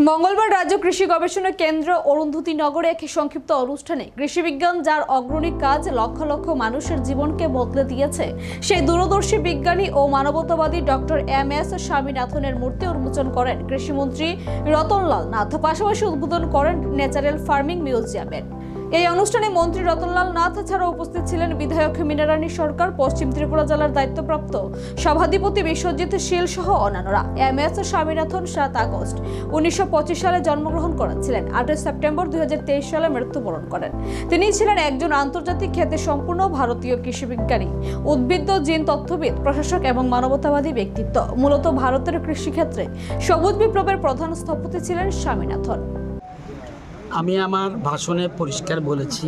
মঙ্গলবার রাজ্য কৃষি গবেষণা কেন্দ্র অরুন্ধতী নগরে এক সংক্ষিপ্ত অনুষ্ঠানে কৃষি বিজ্ঞান যার অগ্রণী কাজ লক্ষ লক্ষ মানুষের জীবনকে বদলে দিয়েছে সেই দূরদর্শী বিজ্ঞানী ও মানবতাবাদী ডক্টর এম.এস. স্বামীনাথনের মূর্তি উন্মোচন করেন কৃষিমন্ত্রী রতনলাল নাথ। পাশাপাশি উদ্বোধন করেন ন্যাচারাল ফার্মিং মিউজিয়ামের। এই অনুষ্ঠানে মন্ত্রী রতনলাল নাথ ছাড়া উপস্থিত ছিলেন বিধায়ক মীনারানী সরকার, পশ্চিম ত্রিপুরা জেলার দায়িত্বপ্রাপ্ত সভাধিপতি বিশ্বজিৎ শীল সহ অন্যান্যরা। এম.এস. স্বামীনাথন 7 আগস্ট 1925 সালে জন্মগ্রহণ করেছিলেন। 8 সেপ্টেম্বর 2023 সালে মৃত্যুবরণ করেন। তিনি ছিলেন একজন আন্তর্জাতিক খ্যাতি সম্পন্ন ভারতীয় কৃষি বিজ্ঞানী, উদ্ভিদ জিন তত্ত্ববিদ, প্রশাসক এবং মানবতাবাদী ব্যক্তিত্ব। মূলত ভারতের কৃষিক্ষেত্রে সবুজ বিপ্লবের প্রধান স্থপতি ছিলেন স্বামীনাথন। আমি আমার ভাষণে পরিষ্কার বলেছি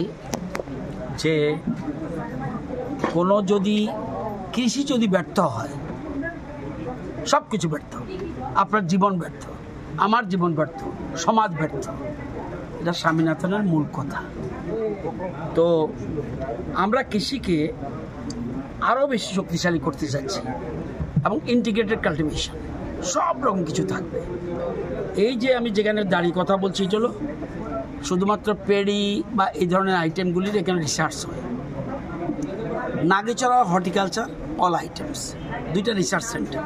যে কোনো কৃষি যদি ব্যর্থ হয়, সব কিছু ব্যর্থ, আপনার জীবন ব্যর্থ, আমার জীবন ব্যর্থ, সমাজ ব্যর্থ। এটা স্বামীনাথনের মূল কথা। তো আমরা কৃষিকে আরও বেশি শক্তিশালী করতে চাচ্ছি এবং ইন্টিগ্রেটেড কাল্টিভেশন সব রকম কিছু থাকবে। এই যে আমি যেখানে দাঁড়িয়ে কথা বলছি, চলো শুধুমাত্র পেডি বা এই ধরনের আইটেমগুলির এখানে রিসার্চ হয়। নাগেচড়া হর্টিকালচার অল আইটেমস, 2টা রিসার্চ সেন্টার।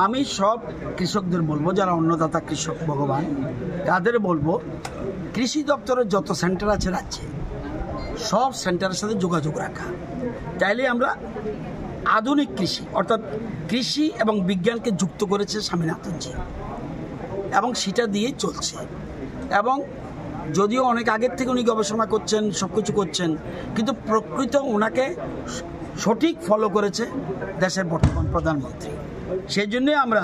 আমি সব কৃষকদের বলবো, যারা অন্নদাতা কৃষক ভগবান, তাদের বলবো কৃষি দপ্তরের যত সেন্টার আছে রাজ্যে, সব সেন্টারের সাথে যোগাযোগ রাখা। তাইলে আমরা আধুনিক কৃষি অর্থাৎ কৃষি এবং বিজ্ঞানকে যুক্ত করেছে স্বামীনাথনজি, এবং সেটা দিয়ে চলছে। এবং যদিও অনেক আগের থেকে উনি গবেষণা করছেন, সব কিছু করছেন, কিন্তু প্রকৃত ওনাকে সঠিক ফলো করেছে দেশের বর্তমান প্রধানমন্ত্রী। সেই জন্যে আমরা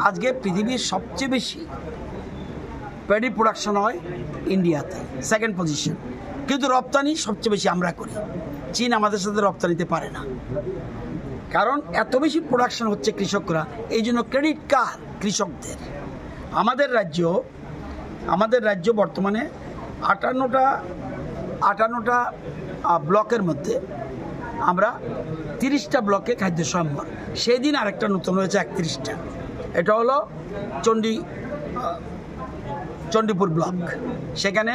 আজকে পৃথিবীর সবচেয়ে বেশি প্যাডি প্রোডাকশন হয় ইন্ডিয়াতে, 2nd পজিশন, কিন্তু রপ্তানি সবচেয়ে বেশি আমরা করি। চীন আমাদের সাথে রপ্তানিতে পারে না, কারণ এত বেশি প্রোডাকশন হচ্ছে কৃষকরা। এই জন্য ক্রেডিট কার কৃষকদের। আমাদের রাজ্য বর্তমানে 58টা ব্লকের মধ্যে আমরা 30টা ব্লকে খাদ্য সম্ভার। সেই দিন আরেকটা নতুন হয়েছে 31টা। এটা হলো চণ্ডীপুর ব্লক। সেখানে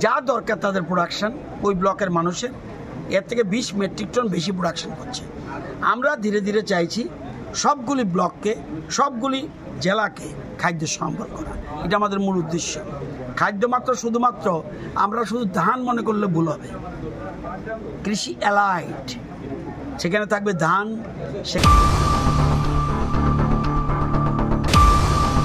যা দরকার তাদের প্রোডাকশন ওই ব্লকের মানুষের এর থেকে 20 মেট্রিক টন বেশি প্রোডাকশন করছে। আমরা ধীরে ধীরে চাইছি সবগুলি ব্লককে, সবগুলি জেলাকে খাদ্য সম্ভার করা। এটা আমাদের মূল উদ্দেশ্য। খাদ্য শুধুমাত্র আমরা শুধু ধান মনে করলে ভুল হবে। কৃষি অ্যালাইড, সেখানে থাকবে ধান, সেখানে